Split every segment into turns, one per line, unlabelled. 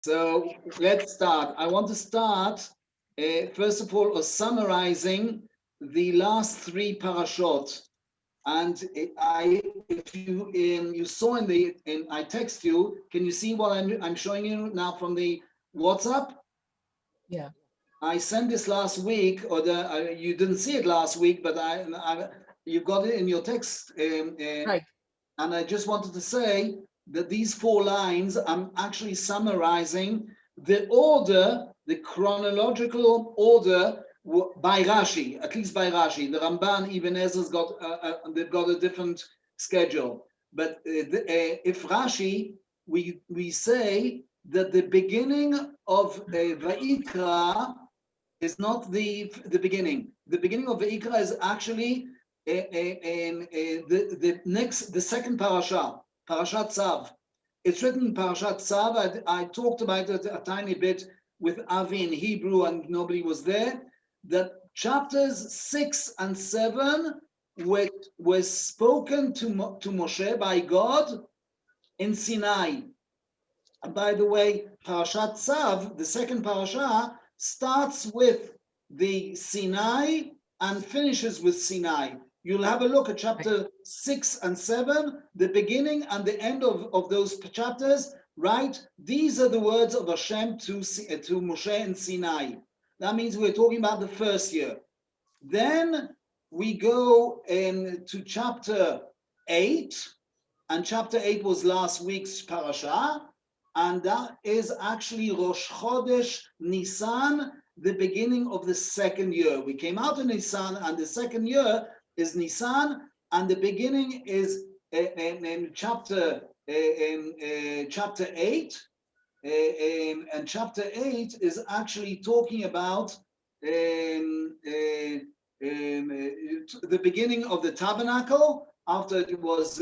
So let's start. I want to start, first of all, summarizing the last three parashot. And if you saw I text you. Can you see what I'm showing you now from the WhatsApp?
Yeah.
I sent this last week, or you didn't see it last week, but you got it in your text.
Right.
And I just wanted to say that these 4 lines, I'm actually summarizing the order, the chronological order by Rashi, at least by Rashi. The Ramban, Ibn Ezra's they've got a different schedule. But if Rashi, we say that the beginning of Vayikra is not the beginning. The beginning of Vayikra is actually the second parasha, Parashat Tzav. It's written in Parashat Tzav. I talked about it a tiny bit with Avi in Hebrew, and nobody was there. That chapters 6 and 7 were spoken to Moshe by God in Sinai. And by the way, Parashat Tzav, the second parasha, starts with the Sinai and finishes with Sinai. You'll have a look at chapter 6 and 7, the beginning and the end of those chapters, right? These are the words of Hashem to Moshe and Sinai. That means we're talking about the first year. Then we go to chapter 8, and chapter 8 was last week's parasha, and that is actually Rosh Chodesh Nisan, the beginning of the second year. We came out in Nisan, and the second year is Nisan, and the beginning is chapter 8, and chapter 8 is actually talking about the beginning of the tabernacle after it was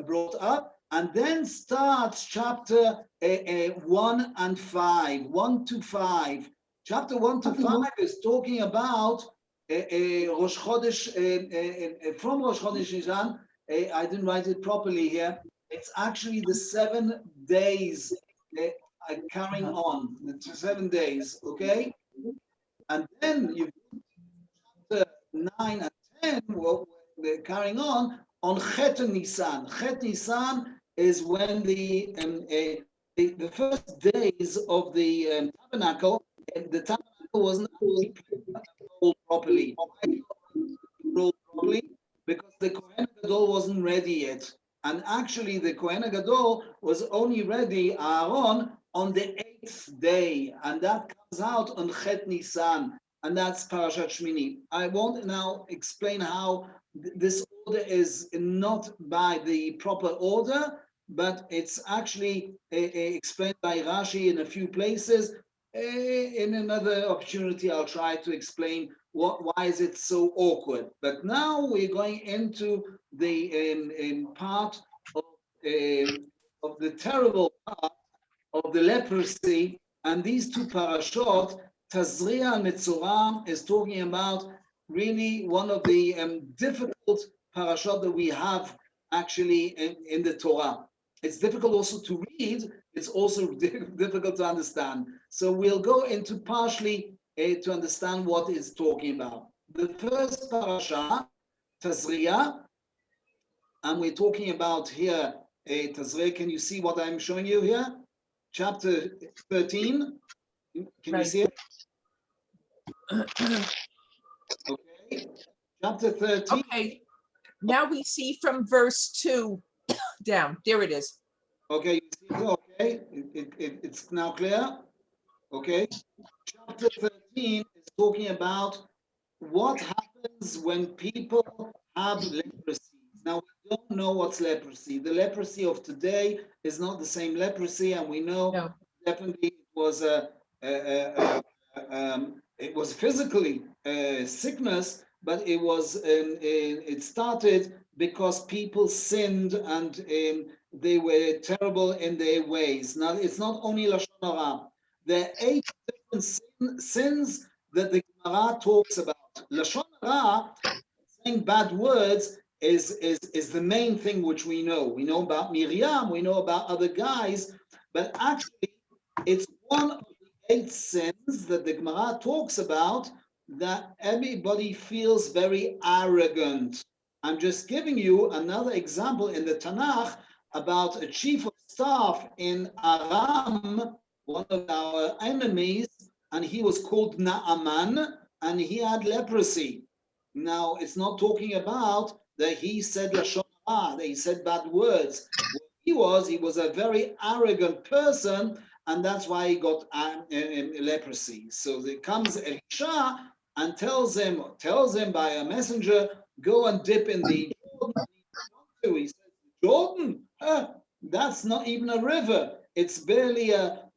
brought up. And then starts chapter 1 and 5, 1 to 5. Chapter 1 to 5 is talking about Rosh Chodesh, from Rosh Chodesh Nisan. I didn't write it properly here. It's actually the 7 days carrying on, the 7 days, okay? And then you chapter 9 and 10, well, they're carrying on Chet Nisan. Chet Nisan is when the first days of the tabernacle, the tabernacle wasn't rolled properly. Rolled properly because the Kohen Gadol wasn't ready yet. And actually, the Kohen Gadol was only ready, Aaron, on the 8th day. And that comes out on Chet Nisan. And that's Parashat Shmini. I won't now explain how this order is not by the proper order, but it's actually explained by Rashi in a few places. In another opportunity, I'll try to explain why is it so awkward. But now we're going into the part of the terrible part of the leprosy, and these 2 parashot, Tazria and Metzora, is talking about really one of the difficult parashot that we have actually in the Torah. It's difficult also to read, it's also difficult to understand. So we'll go into partially to understand what it's talking about. The first parasha, Tazria, and we're talking about here, Tazria, can you see what I'm showing you here? Chapter 13, can you see it? Okay, chapter 13.
Okay, now we see from verse 2 down. There it is.
Okay, you see it? Okay, it's now clear. Okay, chapter 13 is talking about what happens when people have leprosy. Now, we don't know what's leprosy. The leprosy of today is not the same leprosy, and we know definitely it was physically sickness, but it started because people sinned and they were terrible in their ways. Now, it's not only Lashon Hara. There are 8 different sins that the Gemara talks about. Lashon Hara, saying bad words, is the main thing which we know. We know about Miriam, we know about other guys, but actually It's one of the 8 sins that the Gemara talks about, that everybody feels very arrogant. I'm just giving you another example in the Tanakh about a chief of staff in Aram, one of our enemies, and he was called Naaman, and he had leprosy. Now, it's not talking about that he said Lashon Hara, that he said bad words. What he was a very arrogant person, and that's why he got leprosy. So there comes Elisha and tells him by a messenger, go and dip in the Jordan. He says, Jordan? That's not even a river. It's barely a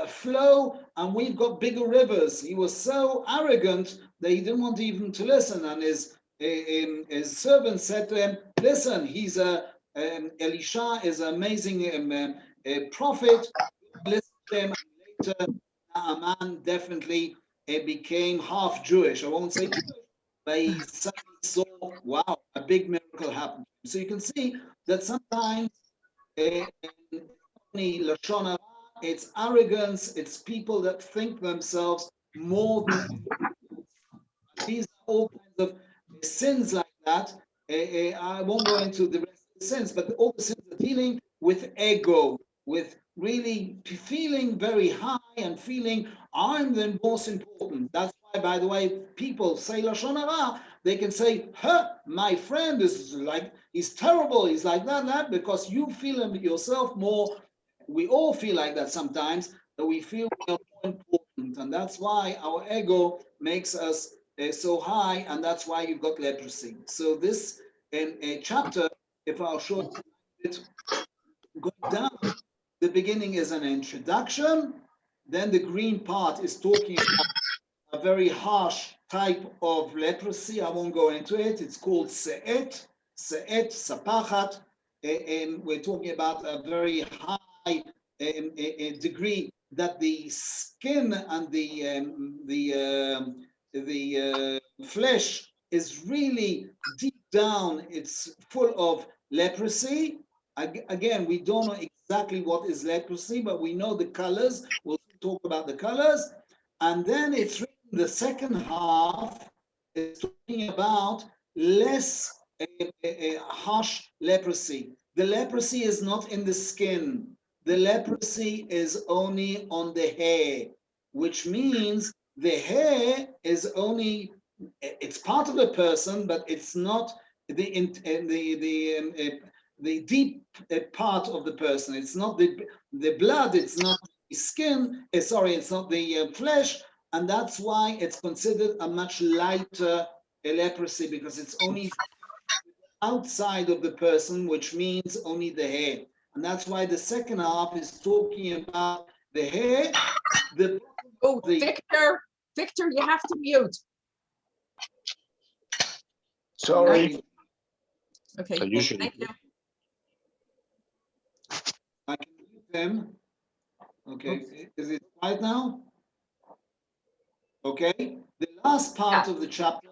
flow, and we've got bigger rivers. He was so arrogant that he didn't want even to listen. And his servant said to him, listen, he's Elisha is an amazing prophet. Listen to him. And later, Naaman definitely became half Jewish. I won't say Jewish, but he suddenly saw, wow, a big miracle happened. So you can see that sometimes Lashon Hara, it's arrogance, it's people that think themselves more than these are all kinds of sins like that. I won't go into the rest of the sins, but all the sins are dealing with ego, with really feeling very high and feeling I'm the most important. That's why, by the way, people say Lashon Hara, they can say, my friend is like, he's terrible, he's like that, because you feel him yourself more. We all feel like that sometimes, that we feel we are more important. And that's why our ego makes us so high, and that's why you've got leprosy. So this chapter, if I'll show it going down, the beginning is an introduction, then the green part is talking about a very harsh type of leprosy. I won't go into it. It's called se'et, sapachat. We're talking about a very high degree that the skin and the flesh is really deep down. It's full of leprosy. Again, we don't know exactly what is leprosy, but we know the colors. We'll talk about the colors. And then it's written, the second half is talking about less harsh leprosy. The leprosy is not in the skin. The leprosy is only on the hair, which means the hair is only, it's part of a person, but it's not the deep part of the person. It's not the blood, it's not the skin, it's not the flesh, and that's why it's considered a much lighter leprosy, because it's only outside of the person, which means only the hair. And that's why the second half is talking about the hair.
Victor, you have to mute.
Sorry.
Okay.
So usually.
Thank you.
I can mute them. Okay. Is it quiet now? Okay. The last part of the chapter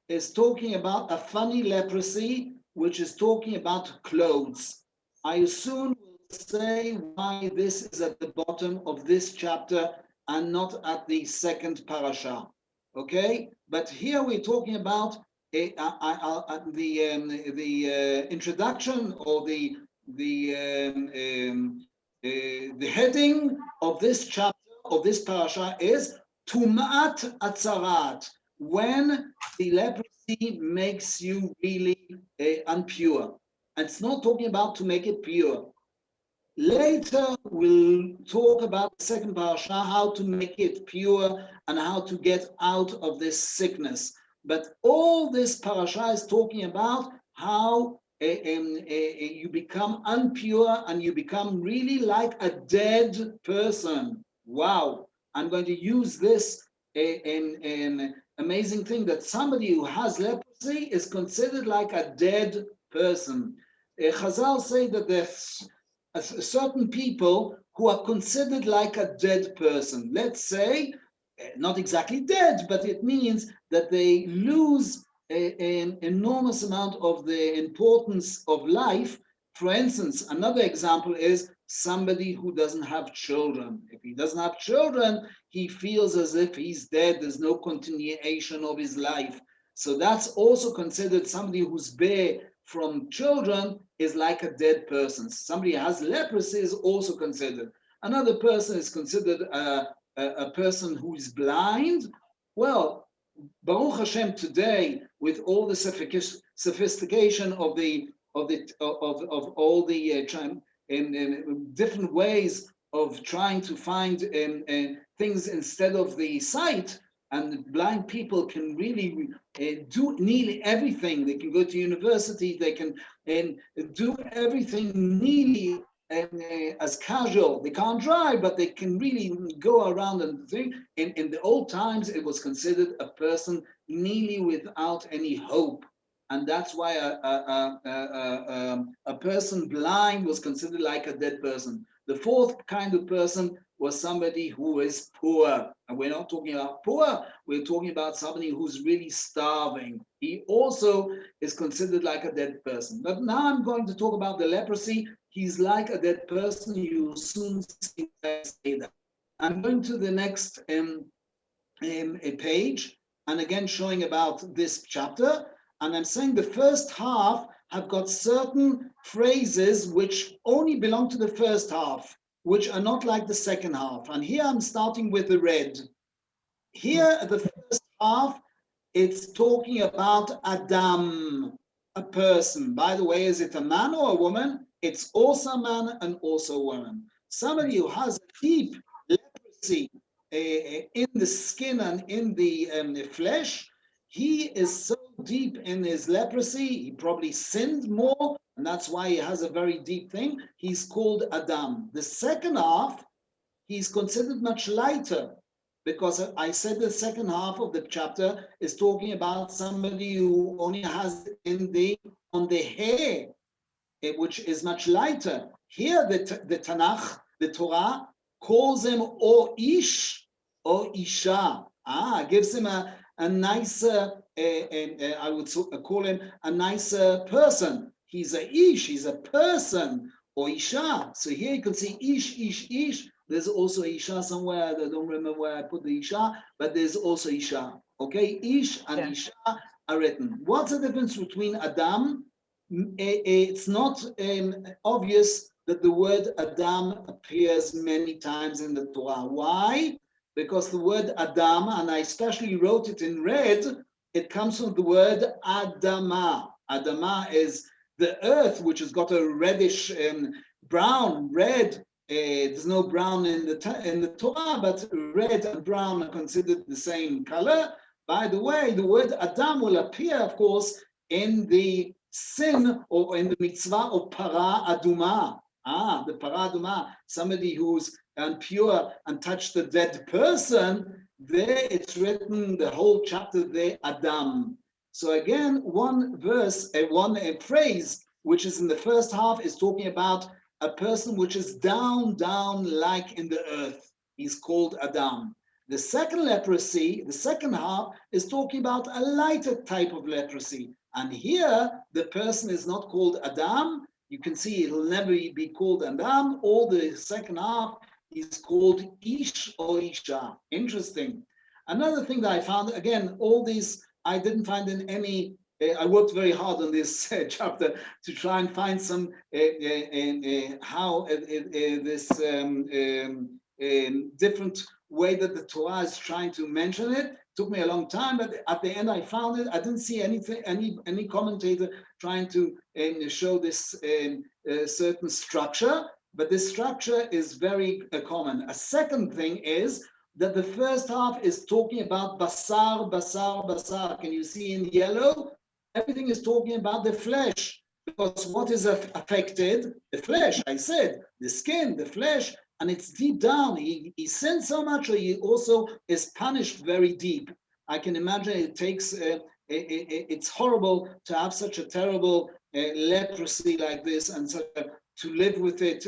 is talking about a funny leprosy, which is talking about clothes. I soon will say why this is at the bottom of this chapter and not at the second parasha. Okay, but here we're talking about the introduction, or the heading of this chapter, of this parasha, is Tumat Atzarat, when the leprosy makes you really unpure. It's not talking about to make it pure. Later, we'll talk about the second parasha, how to make it pure and how to get out of this sickness. But all this parasha is talking about how you become unpure and you become really like a dead person. Wow. I'm going to use this amazing thing, that somebody who has leprosy is considered like a dead person. Chazal say that there's certain people who are considered like a dead person. Let's say, not exactly dead, but it means that they lose an enormous amount of the importance of life. For instance, another example is somebody who doesn't have children. If he doesn't have children, he feels as if he's dead. There's no continuation of his life. So that's also considered somebody who's bare from children is like a dead person. Somebody who has leprosy is also considered. Another person is considered a person who is blind. Well, Baruch Hashem, today with all the sophistication of all the different ways of trying to find things instead of the sight, and blind people can really do nearly everything. They can go to university, they can do everything nearly as casual. They can't drive, but they can really go around and think. In the old times, it was considered a person nearly without any hope. And that's why a person blind was considered like a dead person. The fourth kind of person was somebody who is poor. And we're not talking about poor, we're talking about somebody who's really starving. He also is considered like a dead person. But now I'm going to talk about the leprosy. He's like a dead person. You'll soon see that. I'm going to the next page, and again showing about this chapter. And I'm saying the first half have got certain phrases which only belong to the first half, which are not like the second half. And here I'm starting with the red. Here, the first half, it's talking about Adam, a person. By the way, is it a man or a woman? It's also a man and also a woman. Somebody who has a deep leprosy in the skin and in the flesh, he is so deep in his leprosy, he probably sinned more, and that's why he has a very deep thing. He's called Adam. The second half, he's considered much lighter, because I said the second half of the chapter is talking about somebody who only has on the hair, which is much lighter. Here, the Tanakh, the Torah, calls him or Ish or Isha. Gives him a nicer, I would call him a nicer person. He's a Ish, he's a person, or Isha. So here you can see Ish, Ish, Ish. There's also Isha somewhere. I don't remember where I put the Isha, but there's also Isha. Okay, Ish and Isha are written. What's the difference between Adam? It's not obvious that the word Adam appears many times in the Torah. Why? Because the word Adam, and I especially wrote it in red, it comes from the word Adama. Adama is the earth, which has got a reddish brown, red. There's no brown in the Torah, but red and brown are considered the same color. By the way, the word Adam will appear, of course, in the sin or in the mitzvah of Para Aduma. The Para Aduma, somebody who's impure and touched the dead person, there it's written, the whole chapter there, Adam. So again, one verse, one phrase, which is in the first half, is talking about a person which is down like in the earth. He's called Adam. The second leprosy, the second half, is talking about a lighter type of leprosy. And here, the person is not called Adam. You can see it'll never be called Adam. Or the second half is called Ish or Isha. Interesting. Another thing that I found, again, all these, I didn't find in any, I worked very hard on this chapter to try and find some, how this different way that the Torah is trying to mention it. Took me a long time, but at the end I found it. I didn't see anything, any commentator trying to show this certain structure, but this structure is very common. A second thing is that the first half is talking about basar, basar, basar. Can you see in yellow? Everything is talking about the flesh, because what is affected? The flesh, I said, the skin, the flesh, and it's deep down. He sins so much, or he also is punished very deep. I can imagine it takes, it's horrible to have such a terrible leprosy like this, and to live with it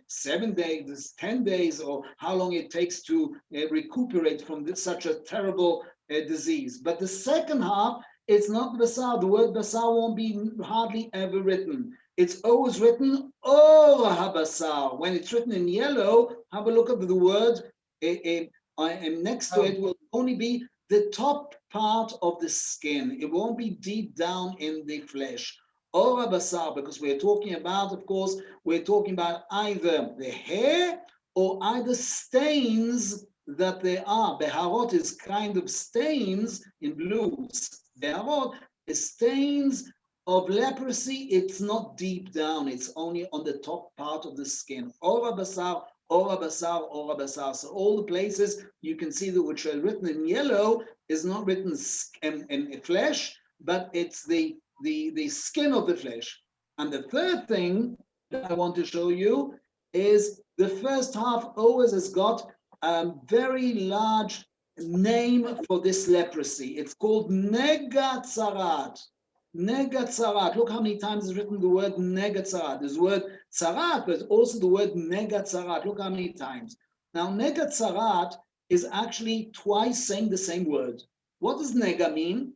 7 days, 10 days, or how long it takes to recuperate from such a terrible disease. But the second half, it's not basar. The word basar won't be hardly ever written. It's always written or habasar. When it's written in yellow, have a look at the word. And next to it will only be the top part of the skin. It won't be deep down in the flesh. Or habasar, because we're talking about, of course, we're talking about either the hair or either stains that there are. Beharot is kind of stains in blues. Beharot is stains of leprosy. It's not deep down. It's only on the top part of the skin. Or basar, or basar, or basar. So all the places you can see that which are written in yellow is not written in flesh, but it's the skin of the flesh. And the third thing that I want to show you is the first half always has got a very large name for this leprosy. It's called negatzarat. Negatzarat. Look how many times is written the word negatzarat. There's the word tzarat, but also the word negatzarat. Look how many times. Now, negatzarat is actually twice saying the same word. What does nega mean?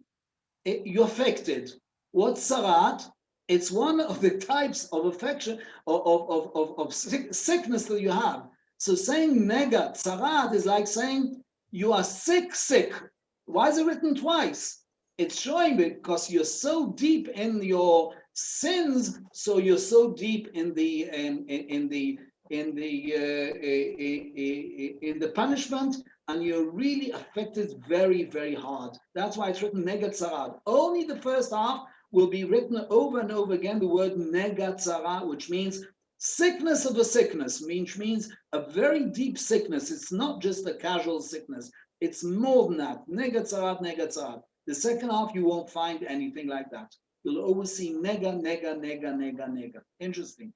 You're affected. What's tzarat? It's one of the types of affection, of sickness that you have. So saying nega, tzarat, is like saying you are sick. Why is it written twice? It's showing because you're so deep in your sins, so you're so deep in the punishment, and you're really affected very, very hard. That's why it's written nega tzarat. Only the first half will be written over and over again, the word nega tzarat, which means sickness of a sickness, which means a very deep sickness. It's not just a casual sickness. It's more than that. Nega tzarat, nega tzarat. The second half, you won't find anything like that. You'll always see nega, nega, nega, nega, nega. Interesting.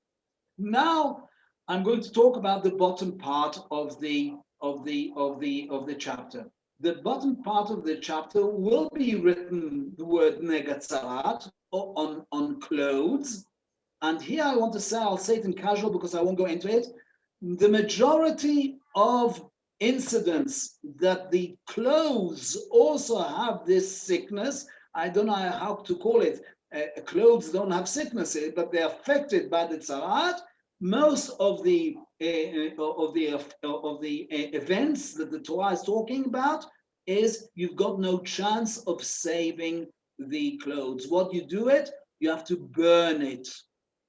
Now, I'm going to talk about the bottom part of the chapter. The bottom part of the chapter will be written the word negatzarat on clothes. And here I want to say, I'll say it in casual because I won't go into it. The majority of incidents that the clothes also have this sickness, I don't know how to call it. Clothes don't have sickness, but they're affected by the tzarat. Most of the events that the Torah is talking about is you've got no chance of saving the clothes. What you do it, you have to burn it.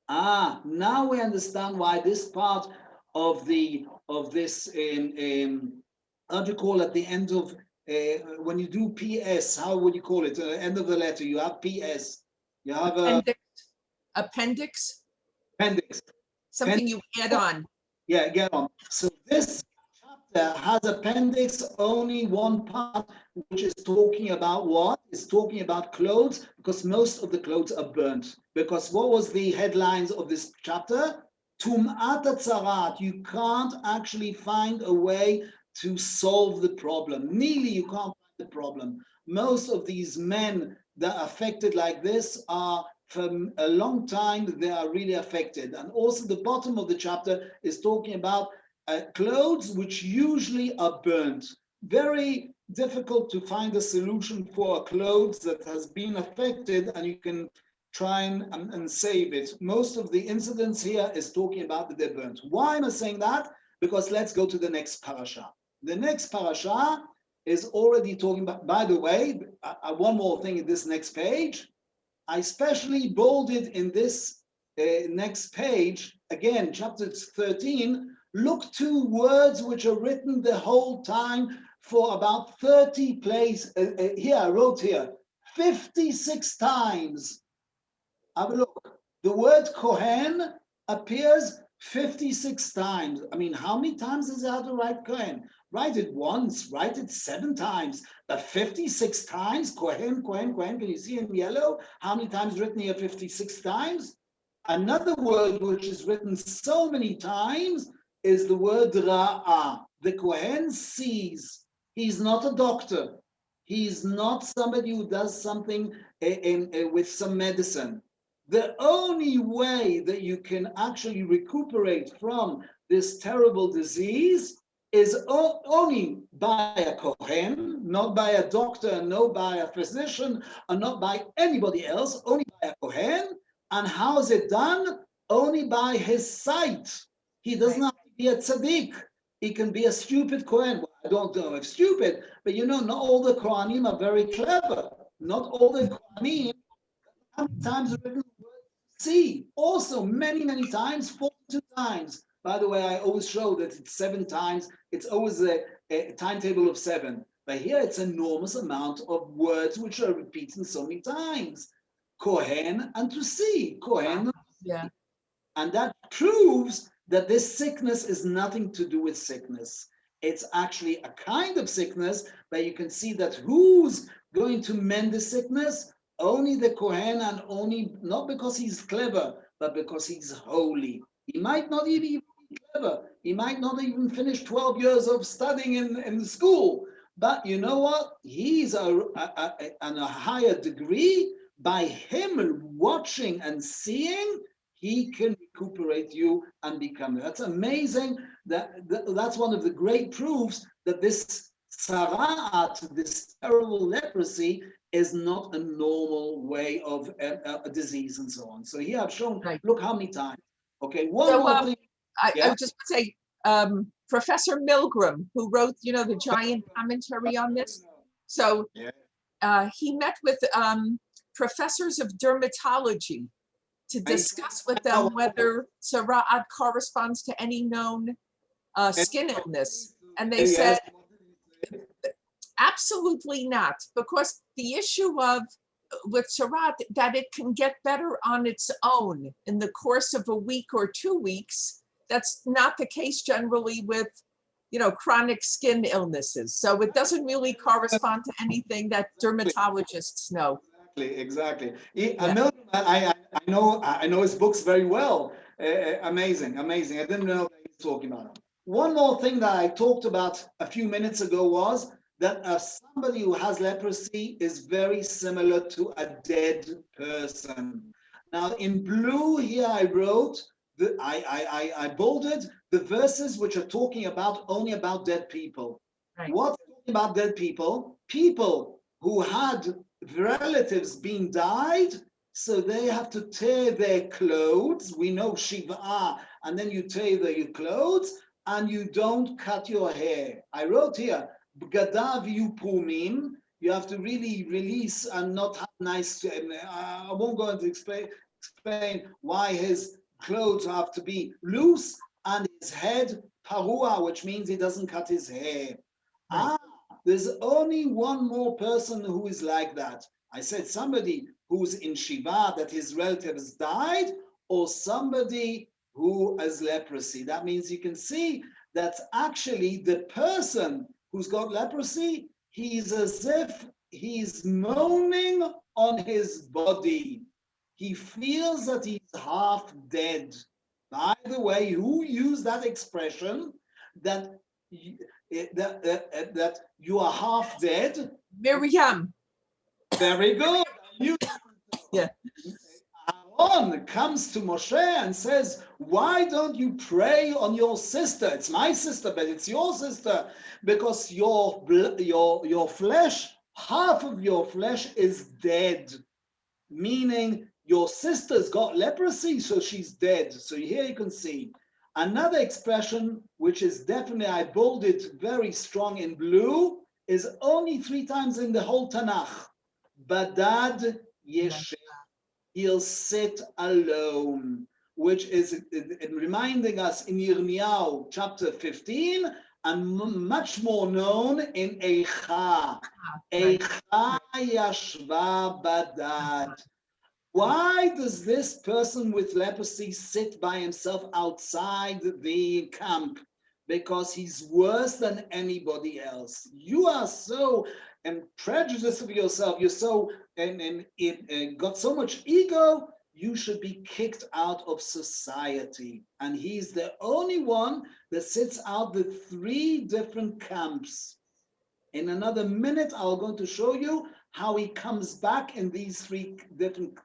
Now we understand why this part of this how do you call it, the end of when you do PS, how would you call it? End of the letter, you have PS. You have
appendix.
Appendix.
Something you add on.
Yeah, get on. So this chapter has appendix, only one part, which is talking about what? It's talking about clothes, because most of the clothes are burnt. Because what was the headlines of this chapter? Tum'at tzarat. You can't actually find a way to solve the problem. Nearly you can't find the problem. Most of these men that are affected like this are, for a long time, they are really affected. And also the bottom of the chapter is talking about clothes which usually are burnt. Very difficult to find a solution for a clothes that has been affected and you can try and save it. Most of the incidents here is talking about that they're burnt. Why am I saying that? Because let's go to the next parasha. The next parasha is already talking about, by the way, one more thing in this next page. I especially bolded in this next page, again, chapter 13, look to words which are written the whole time for about 30 places. Here, I wrote here, 56 times. Have a look. The word Kohen appears 56 times. I mean, how many times is it how to write Kohen? Write it once, write it 7 times, but 56 times, Kohen, Kohen, Kohen. Can you see in yellow how many times written here 56 times? Another word which is written so many times is the word Ra'ah. The Kohen sees. He's not a doctor. He's not somebody who does something with some medicine. The only way that you can actually recuperate from this terrible disease is only by a Kohen, not by a doctor, not by a physician, and not by anybody else, only by a Kohen. And how is it done? only by his sight. He doesn't have to be a tzaddik. He can be a stupid Kohen. Well, I don't know if stupid, but not all the Kohanim are very clever. Not all the Kohanim. How many times are written the word see? Also, many, many times, 42 times. By the way, I always show that it's 7 times. It's always a timetable of 7. But here it's an enormous amount of words which are repeated so many times. Kohen and to see. Kohen.
Yeah.
And that proves that this sickness is nothing to do with sickness. It's actually a kind of sickness, but you can see that who's going to mend the sickness? Only the Kohen, and only not because he's clever, but because he's holy. He might not even be clever. He might not even finish 12 years of studying in school. But you know what? He's on a higher degree. By him watching and seeing, he can recuperate you and become. That's amazing. That's one of the great proofs that this tzara'at, this terrible leprosy, is not a normal way of a disease and so on. So here I've shown, look how many times. Okay, one more thing.
I would just say, Professor Milgram, who wrote, the giant commentary on this. So he met with professors of dermatology to discuss with them whether tzara'at corresponds to any known skin illness. And they said, absolutely not, because the issue with tzara'at, that it can get better on its own in the course of a week or 2 weeks. That's not the case generally with, chronic skin illnesses. So it doesn't really correspond to anything that dermatologists know.
Exactly. I know his books very well. Amazing. I didn't know that he was talking about them. One more thing that I talked about a few minutes ago was that somebody who has leprosy is very similar to a dead person. Now in blue here I wrote, I bolded the verses which are talking about only about dead people. Right. What's talking about dead people? People who had relatives being died, so they have to tear their clothes. We know Shiva, and then you tear your clothes, and you don't cut your hair. I wrote here, Bgadav Yupumim. You have to really release and not have nice. I won't go into explain why his clothes have to be loose and his head parua, which means he doesn't cut his hair. Right. There's only one more person who is like that. I said somebody who's in Shiva, that his relatives died, or somebody who has leprosy. That means you can see that actually the person who's got leprosy, he's as if he's moaning on his body. He feels that he's half dead. By the way, who used that expression that you are half dead?
Miriam.
Very good.
Yeah.
Aaron comes to Moshe and says, why don't you pray on your sister? It's my sister, but it's your sister, because your flesh, half of your flesh is dead, meaning your sister's got leprosy, so she's dead. So here you can see another expression, which is definitely, I bolded very strong in blue, is only 3 times in the whole Tanakh. Badad Yeshem. He'll sit alone, which is reminding us in Yirmiyahu chapter 15, and much more known in Eicha. Eicha Yashva Badad. Why does this person with leprosy sit by himself outside the camp? Because he's worse than anybody else. You are so prejudiced of yourself. You're so got so much ego. You should be kicked out of society. And he's the only one that sits out the 3 different camps. In another minute, I'm going to show you how he comes back in these 3 different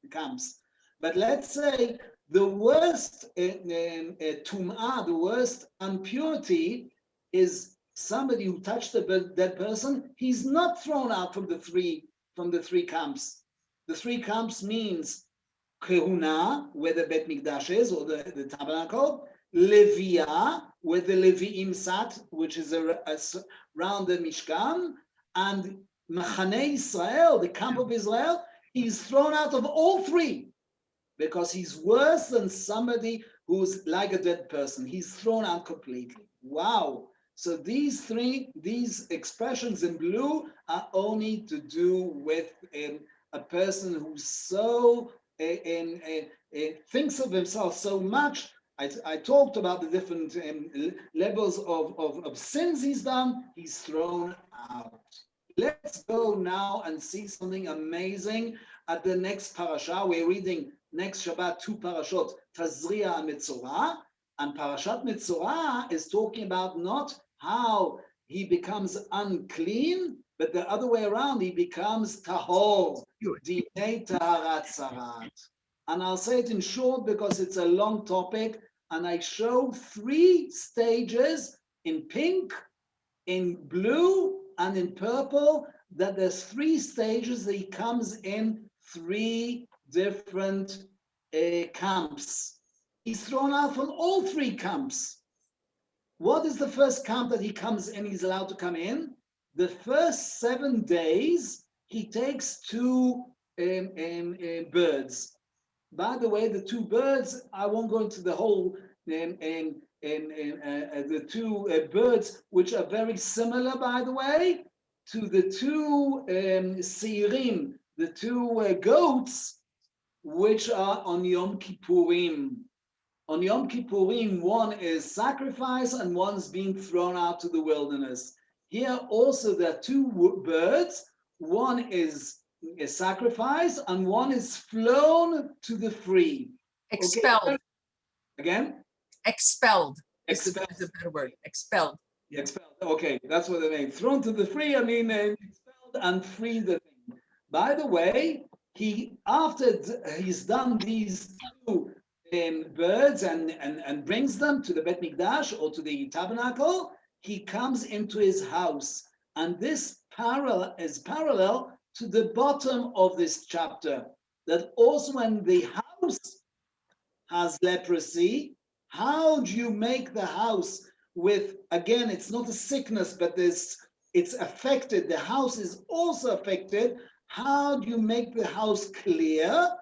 camps. But let's say the worst tum'ah, the worst impurity is somebody who touched a dead person. He's not thrown out from the 3 camps. The 3 camps means Kehuna, where the Bet Mikdash is, or the tabernacle. Leviah, where the Leviim sat, which is around the Mishkan. And Machane Israel, the camp of Israel, he's thrown out of all three because he's worse than somebody who's like a dead person. He's thrown out completely. Wow. So these expressions in blue are only to do with a person who so thinks of himself so much. I talked about the different levels of sins he's done. He's thrown out. Let's go now and see something amazing at the next parasha. We're reading next Shabbat 2 parashot, Tazria and Metzora. And Parashat Metzora is talking about not how he becomes unclean, but the other way around, he becomes tahor, dinei taharat sarat. And I'll say it in short because it's a long topic, and I show 3 stages in pink, in blue, and in purple, that there's 3 stages that he comes in 3 different camps. He's thrown out from all 3 camps. What is the first camp that he comes in? He's allowed to come in. The first 7 days, he takes 2 birds. By the way, the 2 birds, I won't go into the whole, the 2 birds, which are very similar, by the way, to the 2 seirim, the 2 goats, which are on Yom Kippurim. On Yom Kippurim, one is sacrifice and one's being thrown out to the wilderness. Here also there are 2 birds. One is a sacrifice and one is flown to the free.
Expelled.
Okay. Again?
Expelled.
Expelled.
Is a better word. Expelled.
Yeah, expelled. Okay, that's what I mean. Thrown to the free, I mean expelled and free the thing. By the way, after he's done these 2 birds and brings them to the Bet Mikdash or to the tabernacle, he comes into his house. And this is parallel to the bottom of this chapter, that also when the house has leprosy, how do you make the house with, again, it's not a sickness, but it's affected, the house is also affected. How do you make the house clear?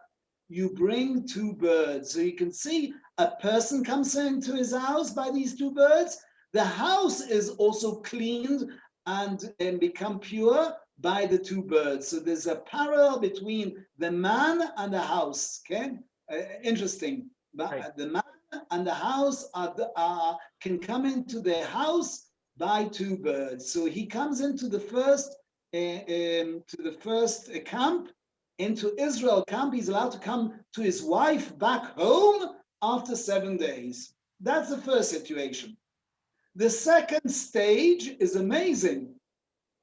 You bring 2 birds. So you can see a person comes into his house by these 2 birds. The house is also cleaned and become pure by the 2 birds. So there's a parallel between the man and the house. Okay, interesting. But right. The man and the house can come into their house by 2 birds. So he comes into the first camp. Into Israel camp, he's allowed to come to his wife back home after 7 days. That's the first situation. The second stage is amazing.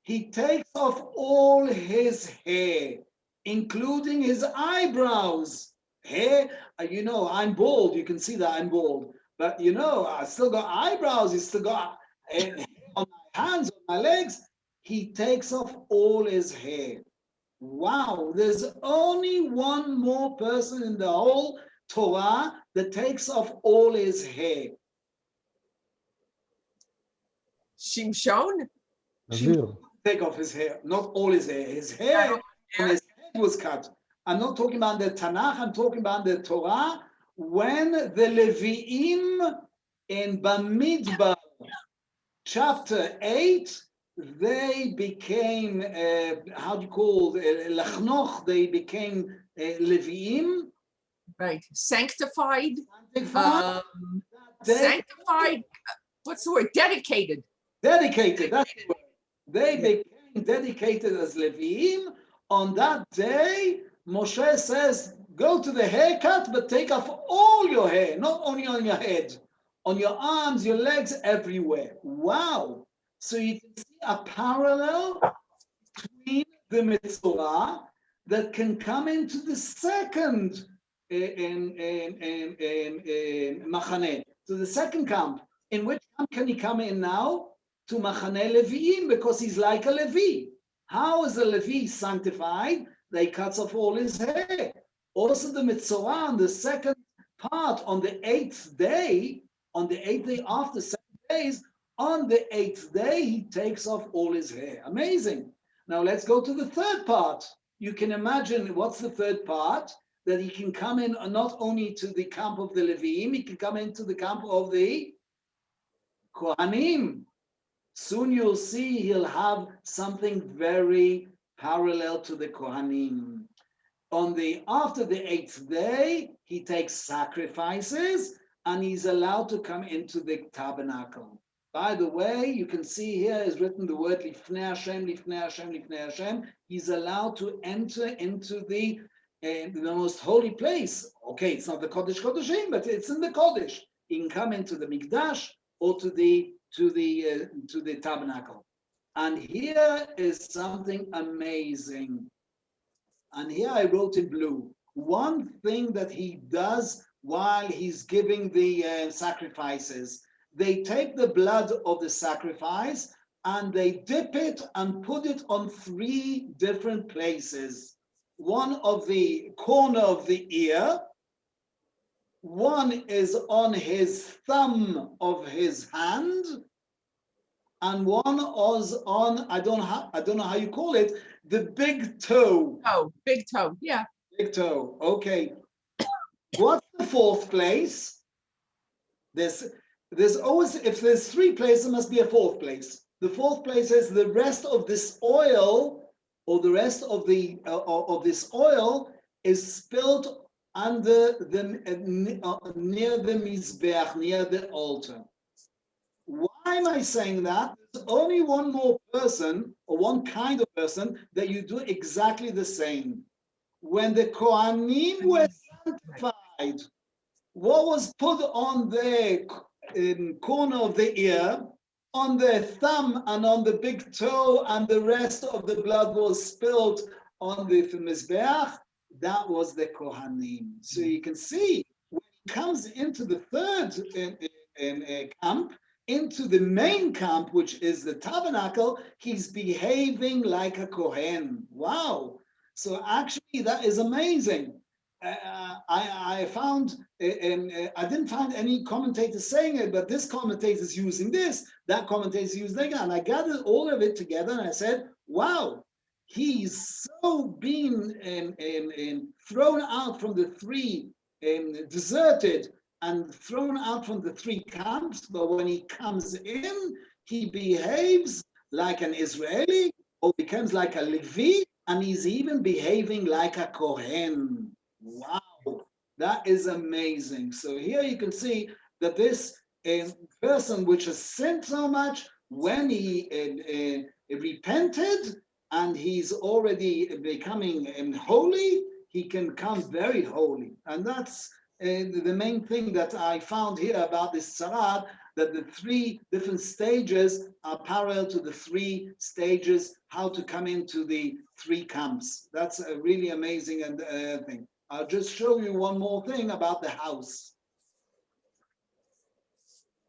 He takes off all his hair, including his eyebrows. Hair, I'm bald. You can see that I'm bald. But I still got eyebrows. He's still got hair on my hands, on my legs. He takes off all his hair. Wow, there's only one more person in the whole Torah that takes off all his hair.
Shimshon?
Shimshon take off his hair, not all his hair. His hair on his head was cut. I'm not talking about the Tanakh, I'm talking about the Torah. When the Leviim in Bamidbar, chapter 8, they became, lachnoch, they became Leviim.
Right, sanctified.
Sanctified,
what's the word? Dedicated.
Dedicated, that's the word. They became dedicated as Leviim. On that day, Moshe says, go to the haircut, but take off all your hair, not only on your head, on your arms, your legs, everywhere. Wow. So you can see a parallel between the Metzora that can come into the second Machane, to the second camp. In which camp can he come in now? To Machane Leviim, because he's like a Levi. How is a Levi sanctified? They cut off all his hair. Also the Metzora on the second part, on the 8th day, after 7 days, on the 8th day, he takes off all his hair. Amazing. Now let's go to the third part. You can imagine what's the third part? That he can come in not only to the camp of the Levim, he can come into the camp of the Kohanim. Soon you'll see he'll have something very parallel to the Kohanim. After the 8th day, he takes sacrifices and he's allowed to come into the tabernacle. By the way, you can see here is written the word Lifnei Hashem, Lifnei Hashem, Lifnei Hashem. He's allowed to enter into the most holy place. Okay, it's not the Kodesh Kodeshim, but it's in the Kodesh. He can come into the Mikdash or to the tabernacle. And here is something amazing. And here I wrote in blue. One thing that he does while he's giving the sacrifices, they take the blood of the sacrifice and they dip it and put it on 3 different places. One of the corner of the ear, one is on his thumb of his hand, and one was on, I don't know how you call it, the big toe.
Oh, big toe, yeah.
Big toe, okay. What's the 4th place? There's always, if there's 3 places, there must be a 4th place. The 4th place is the rest of this oil, or the rest of this oil is spilled under near the mizbeach, near the altar. Why am I saying that? There's only one more person, or one kind of person, that you do exactly the same. When the Kohanim were sanctified, what was put on the corner of the ear, on the thumb and on the big toe, and the rest of the blood was spilled on the mizbeach, that was the Kohanim. So you can see, when he comes into the third camp, into the main camp, which is the tabernacle, he's behaving like a Kohen. Wow. So actually, that is amazing. I found, I didn't find any commentators saying it, but this commentator is using this, that commentator is using that, and I gathered all of it together and I said, wow, he's so been thrown out from the 3, deserted and thrown out from the 3 camps, but when he comes in, he behaves like an Israeli or becomes like a Levi, and he's even behaving like a Kohen. Wow, that is amazing. So here you can see that this person which has sinned so much, when he repented and he's already becoming holy, he can come very holy. And that's the main thing that I found here about this tzarad, that the 3 different stages are parallel to the 3 stages, how to come into the 3 camps. That's a really amazing thing. I'll just show you one more thing about the house.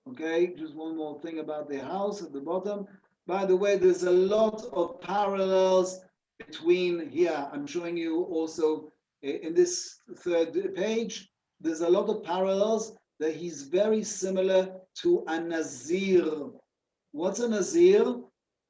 Okay, just one more thing about the house at the bottom. By the way, there's a lot of parallels between here. I'm showing you also in this 3rd page. There's a lot of parallels that he's very similar to a Nazir. What's a Nazir?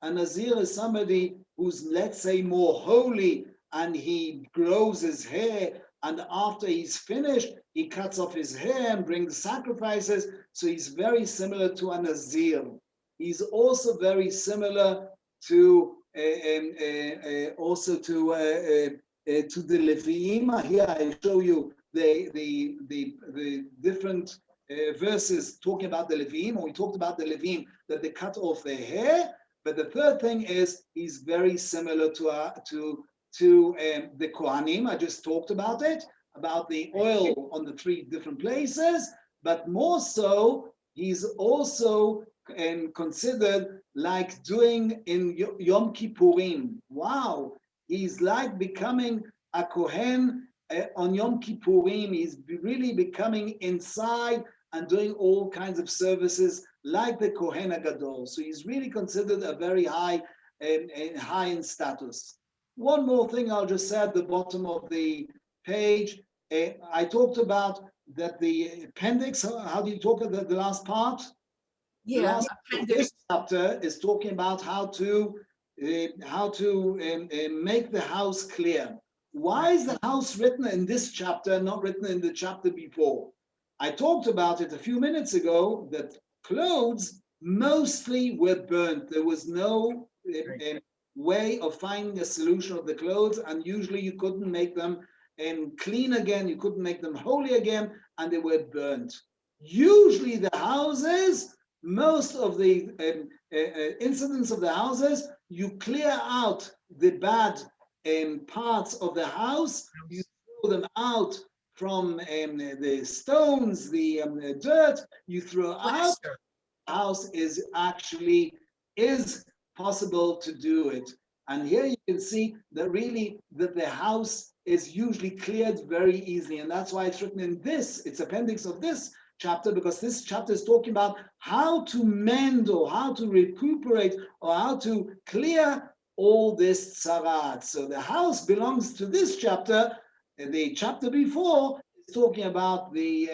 A Nazir is somebody who's, let's say, more holy, and he grows his hair, and after he's finished, he cuts off his hair and brings sacrifices. So he's very similar to a Nazir. He's also very similar to the Leviim. Here I show you the different verses talking about the Leviim, or we talked about the Leviim that they cut off their hair. But the third thing is he's very similar to the Kohanim. I just talked about it, about the oil on the 3 different places, but more so, he's also considered like doing in Yom Kippurim. Wow, he's like becoming a Kohen on Yom Kippurim. He's really becoming inside and doing all kinds of services like the Kohen Gadol. So he's really considered a very high in status. One more thing I'll just say at the bottom of the page, I talked about that the appendix, how do you talk about the last part? The
Yeah,
last
appendix.
this chapter is talking about how to make the house clear. Why is the house written in this chapter, not written in the chapter before? I talked about it a few minutes ago that clothes mostly were burnt. There was no way of finding a solution of the clothes, and usually you couldn't make them clean again, you couldn't make them holy again, and they were burnt. Usually the houses, most of the incidents of the houses, you clear out the bad parts of the house, you throw them out from the stones, the dirt, you throw out. The house is actually possible to do it. And here you can see that really that the house is usually cleared very easily. And that's why it's written in this, it's appendix of this chapter, because this chapter is talking about how to mend or how to recuperate or how to clear all this tzarat. So the house belongs to this chapter. The chapter before is talking about the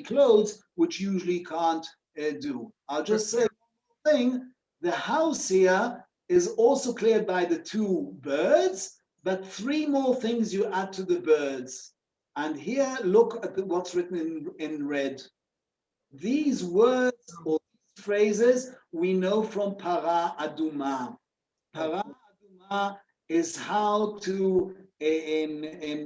clothes, which usually can't do. I'll just say one thing. The house here is also cleared by the two birds, but three more things you add to the birds. And here, look at what's written in red. These words or these phrases we know from Para Aduma. Para Aduma is how to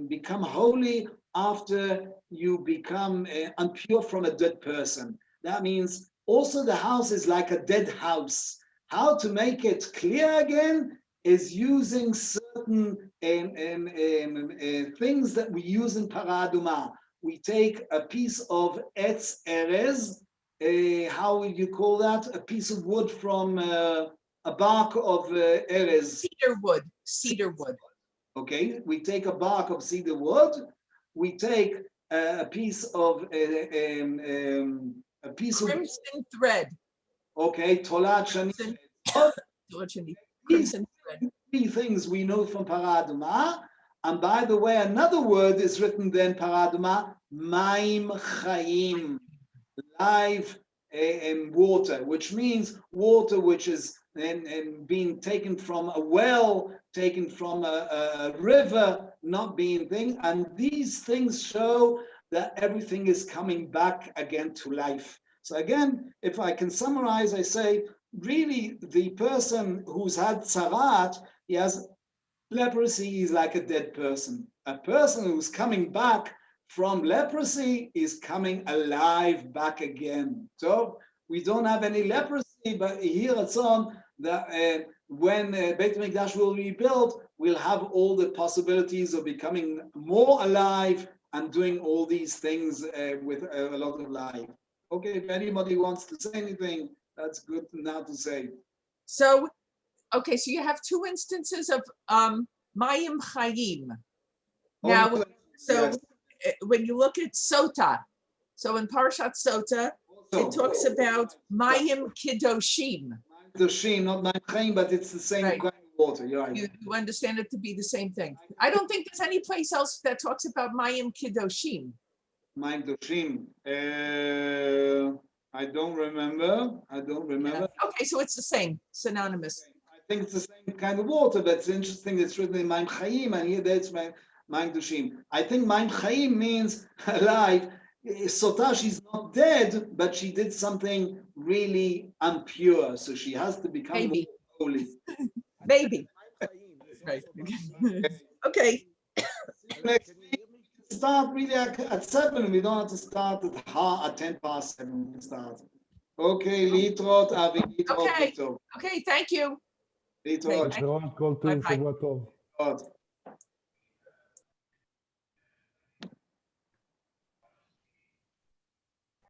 become holy after you become impure from a dead person. That means also the house is like a dead house. How to make it clear again is using certain things that we use in Paraduma. We take a piece of Etz Erez, how would you call that? A piece of wood from a bark of Erez.
Cedar wood.
Okay, we take a bark of cedar wood. We take a piece of
crimson thread.
Okay, Tolat Shani.
Crimson thread.
Three things we know from Paraduma. And by the way, another word is written then Paraduma, Maim Chaim, live water, which means water which is being taken from a well, taken from a river, not being thing. And these things show that everything is coming back again to life. So again, if I can summarize, I say, really, the person who's had tzarat, he has leprosy, is like a dead person. A person who's coming back from leprosy is coming alive back again. So we don't have any leprosy, but here it's on that when Beit HaMikdash will be built, we'll have all the possibilities of becoming more alive and doing all these things with a lot of life. Okay, if anybody wants to say anything, that's good now to say.
So, okay, so you have two instances of Mayim Chayim. Now, so yes. When you look at Sota, so in Parashat Sota, it talks about Mayim Kiddoshim.
Kiddoshim, not Mayim Chayim, but it's the same kind of water. You're right.
You understand it to be the same thing. I don't think there's any place else that talks about Mayim Kiddoshim.
Mayim Kiddoshim. I don't remember. Yeah.
Okay, so it's the same, synonymous.
I think it's the same kind of water, but it's interesting. It's written in Mayim Chayim, and here that's Mayim Kiddoshim. I think Mayim Chayim means alive. Sota, she's not dead, but she did something really impure, so she has to become more holy.
Maybe. Right. Okay.
Next week, start really at 7. We don't have to start at 10 past 7. We can start. Okay, Litrot, Avi.
Okay. Okay, thank you.
Litrot.
Bye.